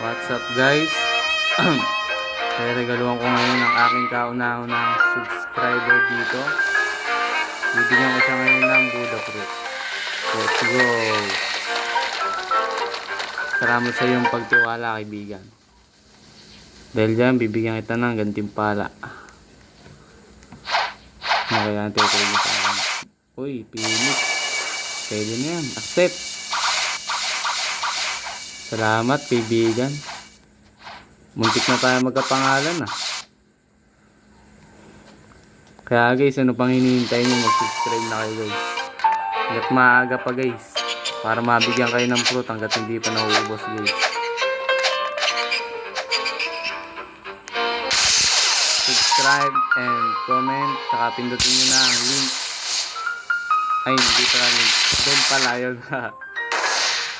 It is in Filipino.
What's up guys? Regaluhan ko ngayon ang aking kauna-unang subscriber dito. Bibigyan ko siya ngayon ng Buddha fruit. Let's go! Salamat sa iyong pagtiwala, kaibigan. Dahil dyan, bibigyan kita ng gantimpala. Kaya natin ito sa akin. Uy, pilit. Pwede na yan. Accept. Salamat, kaibigan. Muntik na tayo magkapangalan ah. Kaya guys, ano pang hinihintay nyo? Mag-subscribe na kayo guys. Hanggat maaga pa guys. Para mabigyan kayo ng fruit hanggat hindi pa nauubos guys. Subscribe and comment. Saka pindutin nyo na ang link. Ay, hindi pala link. Doon pala yun.